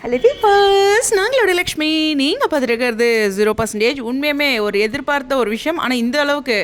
Hello peepers, நாங்களோட Lakshmi. நீங்கள் பார்த்துருக்கிறது 0% உண்மையுமே ஒரு எதிர்பார்த்த ஒரு விஷயம். ஆனால் இந்த அளவுக்கு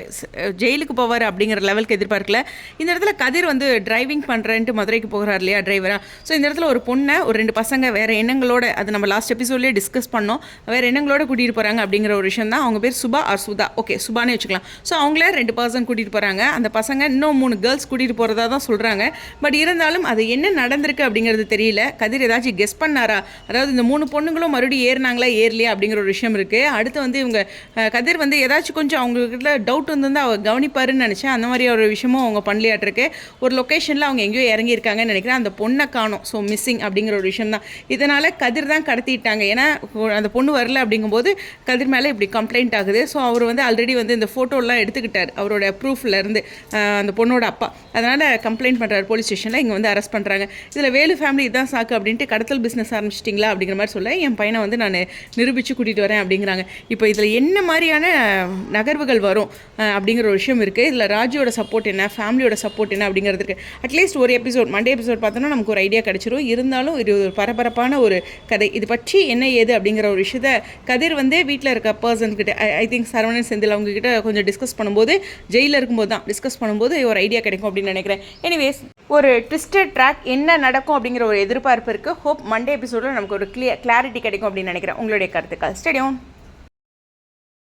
ஜெயிலுக்கு போவார் அப்படிங்கிற லெவலுக்கு எதிர்பார்க்கல. இந்த இடத்துல கதிர் வந்து டிரைவிங் பண்ணுறேன்ட்டு மதுரைக்கு போகிறார் இல்லையா, டிரைவராக. ஸோ இந்த இடத்துல ஒரு பொண்ணை ஒரு 2 பசங்க வேறு எண்ணங்களோட, அது நம்ம லாஸ்ட் எபிசோட்லேயே டிஸ்கஸ் பண்ணோம், வேறு எண்ணங்களோட கூட்டிகிட்டு போகிறாங்க அப்படிங்கிற ஒரு விஷயம் தான். அவங்க பேர் சுபா ஆர் சுதா, ஓகே சுபானே வச்சுக்கலாம். ஸோ அவங்கள 2 பர்சன் கூட்டிகிட்டு போகிறாங்க. அந்த பசங்க இன்னும் 3 கேர்ள்ஸ் கூட்டிகிட்டு போகிறதா தான் சொல்கிறாங்க. பட் இருந்தாலும் அது என்ன நடந்திருக்கு அப்படிங்கிறது தெரியல. கதிர் ஏதாச்சும் கெஸ் பண்ணாரா? அதாவது இந்த 3 பொண்ணுங்களும் மறுபடியும் ஏறினாங்களா ஏறலையா அப்படிங்கிற ஒரு விஷயம் இருக்குது. அடுத்து வந்து இவங்க கதிர் வந்து ஏதாச்சும் கொஞ்சம் அவங்கக்கிட்ட டவுட் வந்து அவர் கவனிப்பாருன்னு நினச்சேன். அந்த மாதிரி ஒரு விஷயமும் அவங்க பண்ணலையாட்டிருக்கு. ஒரு லொக்கேஷனில் அவங்க எங்கேயோ இறங்கியிருக்காங்கன்னு நினைக்கிறேன். அந்த பொண்ணை காணும், ஸோ மிஸ்ஸிங் அப்படிங்கிற ஒரு விஷயம் தான். இதனால் கதிர் தான் கடத்திட்டாங்க. ஏன்னா அந்த பொண்ணு வரல அப்படிங்கும்போது கதிர் மேலே இப்படி கம்ப்ளைண்ட் ஆகுது. ஸோ அவர் வந்து ஆல்ரெடி வந்து இந்த ஃபோட்டோலாம் எடுத்துக்கிட்டார் அவரோட ப்ரூஃப்லேருந்து, அந்த பொண்ணோட அப்பா. அதனால் கம்ப்ளைண்ட் பண்ணுறாரு போலீஸ் ஸ்டேஷனில். இங்கே வந்து அரெஸ்ட் பண்ணுறாங்க. இதில் வேலு ஃபேமிலி இதுதான் சாக்கு அப்படின்ட்டு கடத்தல் பிஸ்னஸ் ஆரம்பிச்சிட்டிங்களா அப்படிங்கிற மாதிரி சொல்ல, என் பையனை வந்து நான் நிரூபித்து கூட்டிகிட்டு வரேன் அப்படிங்கிறாங்க. இப்போ இதில் என்ன மாதிரியான நகர்வுகள் வரும் அப்படிங்கிற ஒரு விஷயம் இருக்குது. இதில் ராஜியோட சப்போர்ட் என்ன, ஃபேமிலியோட சப்போர்ட் என்ன அப்படிங்கிறது இருக்குது. அட்லீஸ்ட் ஒரு எபிசோட், மண்டே எபிசோட் பார்த்தோன்னா நமக்கு ஒரு ஐடியா கிடச்சிரும். இருந்தாலும் இது ஒரு பரபரப்பான ஒரு கதை. இது பற்றி என்ன ஏது அப்படிங்கிற ஒரு விஷயத்த கதிர் வந்து வீட்டில் இருக்க பர்சன்கிட்ட, ஐ திங்க் சரவணன் செந்தில் அவங்ககிட்ட கொஞ்சம் டிஸ்கஸ் பண்ணும்போது, ஜெயிலில் இருக்கும்போது தான் டிஸ்கஸ் பண்ணும்போது ஒரு ஐடியா கிடைக்கும் அப்படின்னு நினைக்கிறேன். எனிவேஸ், ஒரு ட்விஸ்டட் ட்ராக் என்ன நடக்கும் அப்படிங்கிற ஒரு எதிர்பார்ப்பு இருக்குது. ஹோப் மண்டே எபிசோடில் நமக்கு ஒரு கிளாரிட்டி கிடைக்கும் அப்படின்னு நினைக்கிறேன். உங்களுடைய கருத்துக்கள் ஸ்டேடியம்.